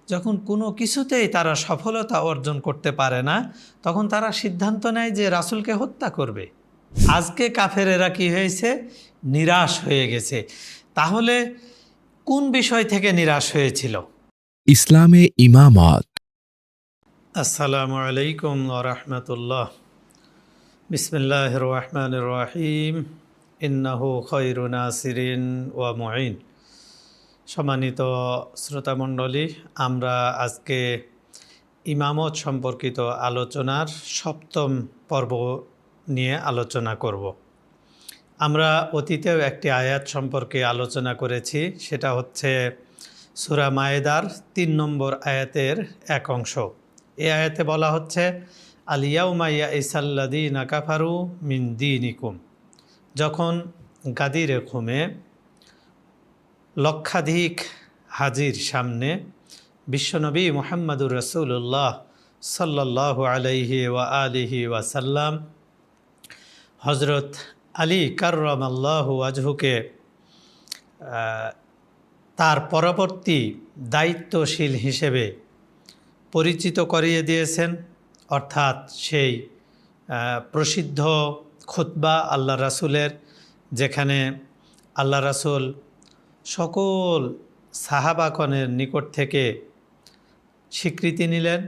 যখন কোনো কিছুতেই তারা সফলতা অর্জন করতে পারে না, তখন তারা সিদ্ধান্ত নেয় যে রাসূলকে হত্যা করবে। আজকে কাফেরেরা কি হয়েছে? নিরাশ হয়ে গেছে। তাহলে কোন বিষয় থেকে নিরাশ হয়েছিল? ইসলামে ইমামত। আসসালামু আলাইকুম ওয়া রাহমাতুল্লাহ। বিসমিল্লাহির রহমানির রহিম। ইন্নাহু খায়রু নাসিরিন ওয়া মুঈন। সম্মানিত শ্রোতামণ্ডলী, আমরা আজকে ইমামত সম্পর্কিত আলোচনার সপ্তম পর্ব নিয়ে আলোচনা করব। আমরা অতীতেও একটি আয়াত সম্পর্কে আলোচনা করেছি, সেটা হচ্ছে সূরা মায়েদার ৩ নম্বর আয়াতের এক অংশ। এই আয়াতে বলা হচ্ছে, আল ইয়াউমা ইয়াইসাল্লাযীনা কাফারু মিন দীনিকুম। যখন গাদিরে খুমে লক্ষাধিক হাজির সামনে বিশ্বনবী মুহাম্মদুর রাসূলুল্লাহ সাল্লাল্লাহু আলাইহি ওয়া আলিহি ওয়াসাল্লাম হযরত আলী কাররামাল্লাহু ওয়াজহুকে তার পরবর্তী দায়িত্বশীল হিসেবে পরিচিত করিয়ে দিয়েছেন। অর্থাৎ সেই প্রসিদ্ধ খুতবা আল্লাহ রাসূলের, যেখানে আল্লাহ রাসূল সকল সাহাবাগণের নিকট থেকে স্বীকৃতি নিলেন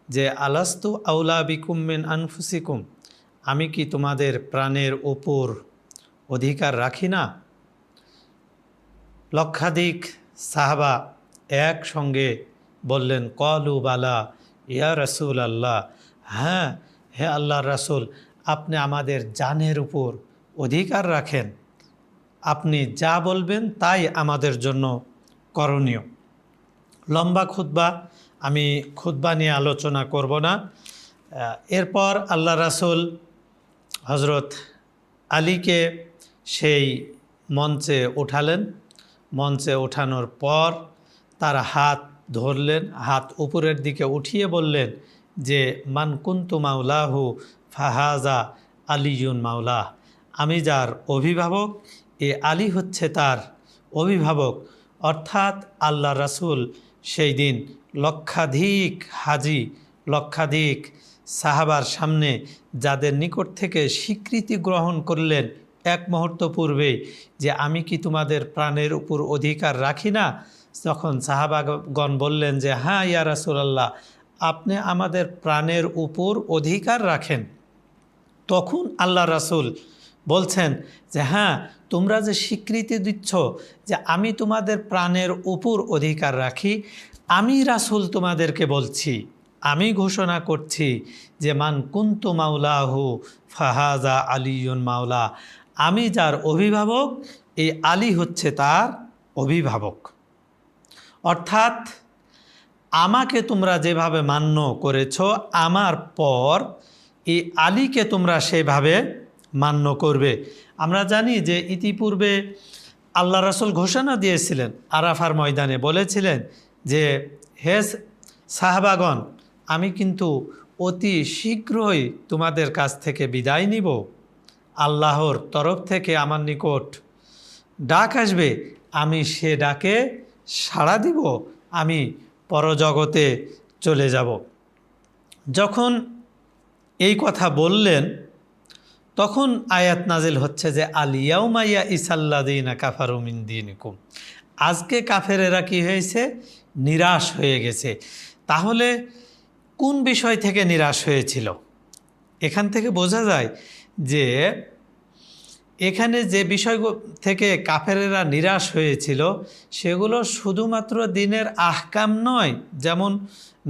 যে আলাস্তু আউলা বিকুম মিন আনফুসিকুম, আমি কি তোমাদের প্রাণের উপর অধিকার রাখি না? লক্ষাধিক সাহাবা একসঙ্গে বললেন, কলু বালা ইয়া রাসূল আল্লাহ, হ্যাঁ হে আল্লাহর রাসূল, আপনি আমাদের জানের উপর অধিকার রাখেন, আপনি যা বলবেন তাই আমাদের জন্য করণীয়। লম্বা খুতবা, আমি খুতবা নিয়ে আলোচনা করব না। এরপর আল্লাহ রাসূল হযরত আলীকে সেই মঞ্চে উঠালেন। মঞ্চে ওঠানোর পর তার হাত ধরলেন, হাত উপরের দিকে উঠিয়ে বললেন যে মান কুনতু মাওলাহু ফাহাজা আলিয়ুন মাওলাহ, আমি যার অভিভাবক, এ আলী হচ্ছে তার অভিভাবক। অর্থাৎ আল্লাহ রাসূল সেই দিন লক্ষাধিক হাজি, লক্ষাধিক সাহাবার সামনে যাদের নিকট থেকে স্বীকৃতি গ্রহণ করলেন এক মুহূর্ত পূর্বেই যে আমি কি তোমাদের প্রাণের উপর অধিকার রাখি না, যখন সাহাবাগণ বললেন যে হ্যাঁ ইয়া রাসূলুল্লাহ, আপনি আমাদের প্রাণের উপর অধিকার রাখেন, তখন আল্লাহ রাসূল বলছেন যে হ্যাঁ, তোমরা যে স্বীকৃতি দিচ্ছ যে আমি তোমাদের প্রাণের উপর অধিকার রাখি, আমি রাসূল তোমাদেরকে বলছি, আমি ঘোষণা করছি যে মান কুনতু মাওলাহু ফাহাজা আলিয়ুন মাওলা, আমি যার অভিভাবক, এই আলী হচ্ছে তার অভিভাবক। অর্থাৎ আমাকে তোমরা যেভাবে মান্য করেছ, আমার পর এই আলীকে তোমরা সেভাবে মান্য করবে। আমরা জানি যে ইতিপূর্বে আল্লাহ রাসূল ঘোষণা দিয়েছিলেন, আরাফার ময়দানে বলেছিলেন যে হে সাহাবাগণ, আমি কিন্তু অতি শীঘ্রই তোমাদের কাছ থেকে বিদায় নিব। আল্লাহর তরফ থেকে আমার নিকট ডাক আসবে, আমি সে ডাকে সাড়া দিব, আমি পরজগতে চলে যাব। যখন এই কথা বললেন, তখন আয়াত নাজিল হচ্ছে যে আল ইয়াউমা ইয়াইসাল্লাযীনা কাফারু মিন দীনিকুম। আজকে কাফেরেরা কি হয়েছে? নিরাশ হয়ে গেছে। তাহলে কোন বিষয় থেকে নিরাশ হয়েছিল? এখান থেকে বোঝা যায় যে এখানে যে বিষয় থেকে কাফেরেরা নিরাশ হয়েছিল সেগুলো শুধুমাত্র দিনের আহকাম নয়, যেমন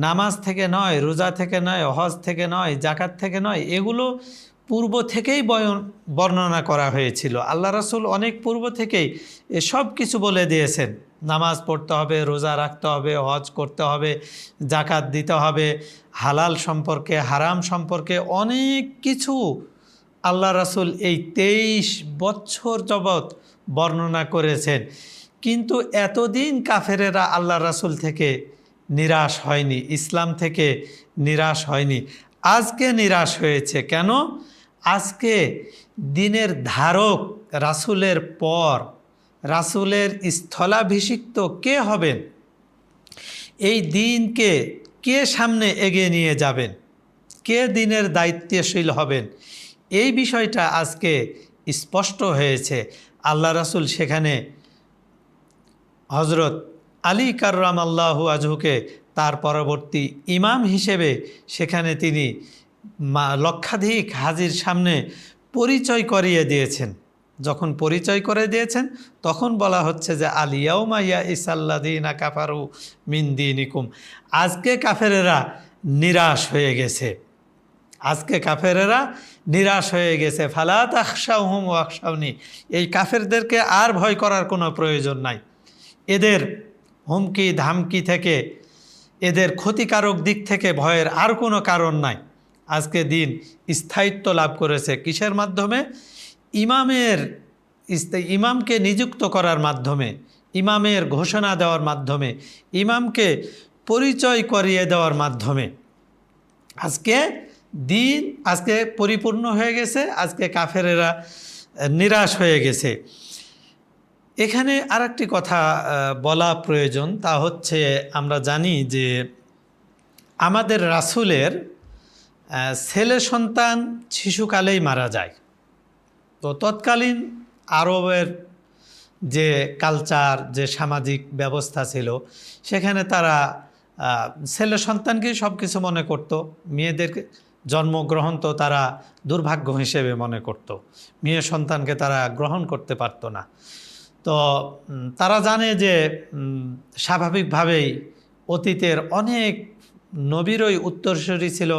নামাজ থেকে নয়, রোজা থেকে নয়, হজ থেকে নয়, যাকাত থেকে নয়, এগুলো পূর্ব থেকেই বর্ণনা করা হয়েছিল। আল্লাহ রাসূল অনেক পূর্ব থেকেই এসব কিছু বলে দিয়েছেন, নামাজ পড়তে হবে, রোজা রাখতে হবে, হজ করতে হবে, যাকাত দিতে হবে, হালাল সম্পর্কে হারাম সম্পর্কে অনেক কিছু আল্লাহ রাসূল এই 23 বছর যাবৎ বর্ণনা করেছেন। কিন্তু এতদিন কাফেরেরা আল্লাহ রাসূল থেকে নিরাশ হয়নি, ইসলাম থেকে নিরাশ হয়নি। আজকে নিরাশ হয়েছে কেন? আজকে দিনের ধারক রাসূলের পর রাসূলের স্থলাভিষিক্ত কে হবেন, এই দিনকে কে সামনে এগিয়ে নিয়ে যাবেন, কে দিনের দায়িত্বশীল হবেন, এই বিষয়টা আজকে স্পষ্ট হয়েছে। আল্লাহ রাসূল সেখানে হজরত আলী কাররামাল্লাহু আজহুকে তার পরবর্তী ইমাম হিসেবে সেখানে তিনি লক্ষাধিক হাজির সামনে পরিচয় করিয়ে দিয়েছেন। যখন পরিচয় করে দিয়েছেন তখন বলা হচ্ছে যে আল ইয়াউমা ইয়াইসাল্লাযীনা কাফারু মিন দীনিকুম, আজকে কাফেরেরা নিরাশ হয়ে গেছে, আজকে কাফেরেরা নিরাশ হয়ে গেছে। ফালা তাখশাউহুম ওয়াখশাউনি, এই কাফেরদেরকে আর ভয় করার কোনো প্রয়োজন নাই। এদের হুমকি ধামকি থেকে, এদের ক্ষতিকারক দিক থেকে ভয়ের আর কোনো কারণ নাই। আজকে দিন স্থায়িত্ব লাভ করেছে কিসের মাধ্যমে? ইমামকে নিযুক্ত করার মাধ্যমে, ইমামের ঘোষণা দেওয়ার মাধ্যমে, ইমামকে পরিচয় করিয়ে দেওয়ার মাধ্যমে আজকে দিন আজকে পরিপূর্ণ হয়ে গেছে। আজকে কাফেরেরা নিরাশ হয়ে গেছে। এখানে আরেকটি কথা বলা প্রয়োজন, তা হচ্ছে আমরা জানি যে আমাদের রাসূলের ছেলে সন্তান শিশুকালেই মারা যায়। তো তৎকালীন আরবের যে কালচার, যে সামাজিক ব্যবস্থা ছিল, সেখানে তারা ছেলে সন্তানকেই সব কিছু মনে করত। মেয়েদের জন্মগ্রহণ তো তারা দুর্ভাগ্য হিসেবে মনে করত, মেয়ে সন্তানকে তারা গ্রহণ করতে পারত না। তো তারা জানে যে স্বাভাবিকভাবেই অতীতের অনেক নবীরই উত্তরসূরি ছিল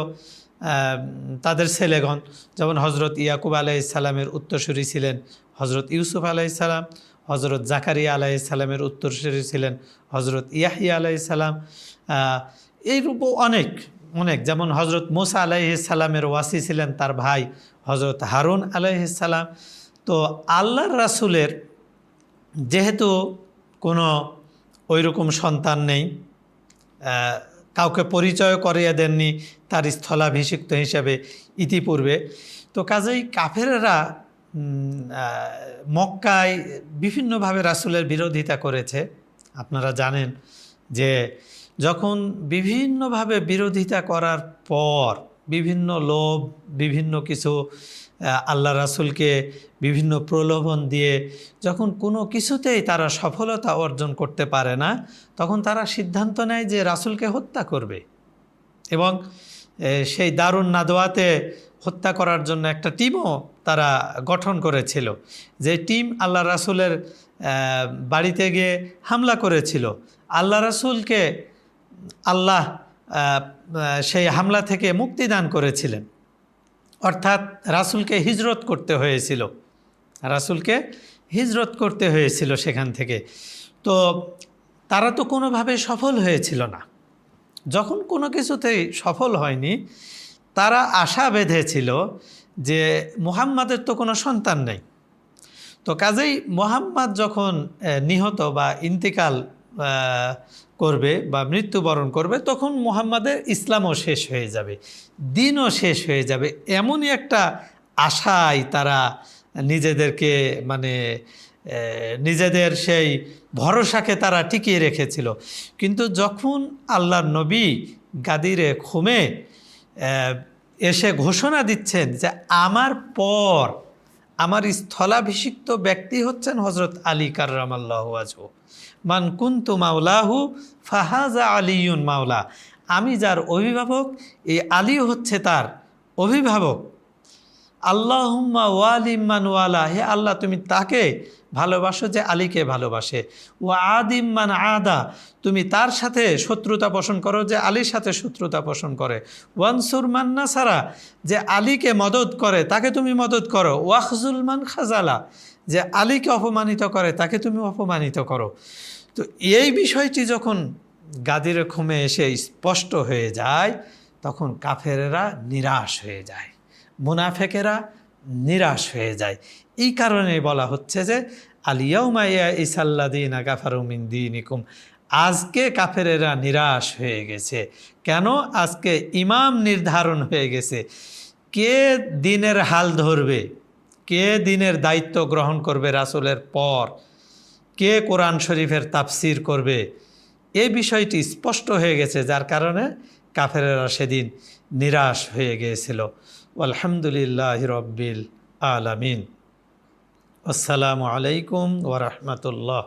তাদের ছেলেগণ। যেমন হজরত ইয়াকুব আলাইহিসসালামের উত্তরসূরি ছিলেন হজরত ইউসুফ আলাইহিসসালাম, হজরত জাকারিয়া আলাইহিসসালামের উত্তরসূরি ছিলেন হজরত ইয়াহিয়া আলাইহিসসালাম, এইরূপ অনেক অনেক। যেমন হজরত মুসা আলাইহিসসালামের ওয়াসি ছিলেন তার ভাই হজরত হারুন আলাইহিসসালাম। তো আল্লাহর রাসূলের যেহেতু কোনো ওইরকম সন্তান নেই, কাউকে পরিচয় করিয়ে দেননি তার স্থলাভিষিক্ত হিসেবে ইতিপূর্বে, তো কাজেই কাফেরেরা মক্কায় বিভিন্নভাবে রাসূলের বিরোধিতা করেছে। আপনারা জানেন যে যখন বিভিন্নভাবে বিরোধিতা করার পর বিভিন্ন লোভ, বিভিন্ন কিছু আল্লাহ রাসূলকে বিভিন্ন প্রলোভন দিয়ে যখন কোনো কিছুতেই তারা সফলতা অর্জন করতে পারে না, তখন তারা সিদ্ধান্ত নেয় যে রাসূলকে হত্যা করবে। এবং সেই দারুন নাদওয়াতে হত্যা করার জন্য একটা টিমও তারা গঠন করেছিল, যে টিম আল্লাহ রাসূলের বাড়িতে গিয়ে হামলা করেছিল। আল্লাহ রাসূলকে আল্লাহ সেই হামলা থেকে মুক্তিদান করেছিলেন, অর্থাৎ রাসূলকে হিজরত করতে হয়েছিল, রাসূলকে হিজরত করতে হয়েছিল সেখান থেকে। তো তারা তো কোনোভাবে সফল হয়েছিল না। যখন কোনো কিছুতেই সফল হয়নি, তারা আশা বেঁধেছিল যে মুহাম্মাদের তো কোনো সন্তান নেই। তো কাজেই মুহাম্মদ যখন নিহত বা ইন্তেকাল করবে বা মৃত্যুবরণ করবে, তখন মুহাম্মাদের ইসলামও শেষ হয়ে যাবে, দিনও শেষ হয়ে যাবে, এমনই একটা আশায় তারা নিজেদেরকে নিজেদের সেই ভরসাকে তারা টিকিয়ে রেখেছিল। কিন্তু যখন আল্লাহর নবী গাদিরে খুমে এসে ঘোষণা দিচ্ছেন যে আমার পর আমার স্থলাভিষিক্ত ব্যক্তি হচ্ছেন হজরত আলী কাররামাল্লাহু ওয়াজহু, মান কুনতু মাওলাহু ফাহাজা আলিয়ুন মাওলা, আমি যার অভিভাবক এই আলী হচ্ছে তার অভিভাবক। আল্লাহুম্মা ওয়ালিমান ওয়ালা, হে আল্লাহ তুমি তাকে ভালোবাসো যে আলীকে ভালোবাসে। ওয়া আদিমান আদা, তুমি তার সাথে শত্রুতা পোষণ করো যে আলীর সাথে শত্রুতা পোষণ করে। ওয়ানসুর মান নাসারা, যে আলীকে মদত করে তাকে তুমি মদত করো। ওয়াখজুল মান খাজালা, যে আলীকে অপমানিত করে তাকে তুমি অপমানিত করো। তো এই বিষয়টি যখন গাদির খুমে এসে স্পষ্ট হয়ে যায়, তখন কাফেরেরা নিরাশ হয়ে যায়, মুনাফেকেরা নিরাশ হয়ে যায়। এই কারণে বলা হচ্ছে যে আল ইয়াউমা ইয়াইসাল্লাযীনা কাফারু মিন দীনিকুম, আজকে কাফেরেরা নিরাশ হয়ে গেছে। কেন? আজকে ইমাম নির্ধারণ হয়ে গেছে, কে দিনের হাল ধরবে, কে দিনের দায়িত্ব গ্রহণ করবে রাসূলের পর, কে কোরআন শরীফের তাফসির করবে, এই বিষয়টি স্পষ্ট হয়ে গেছে, যার কারণে কাফেরেরা সেদিন নিরাশ হয়ে গিয়েছিল। আলহামদুলিল্লাহ রব্বিল আলামিন। আসসালামু আলাইকুম ওয়া রাহমাতুল্লাহ।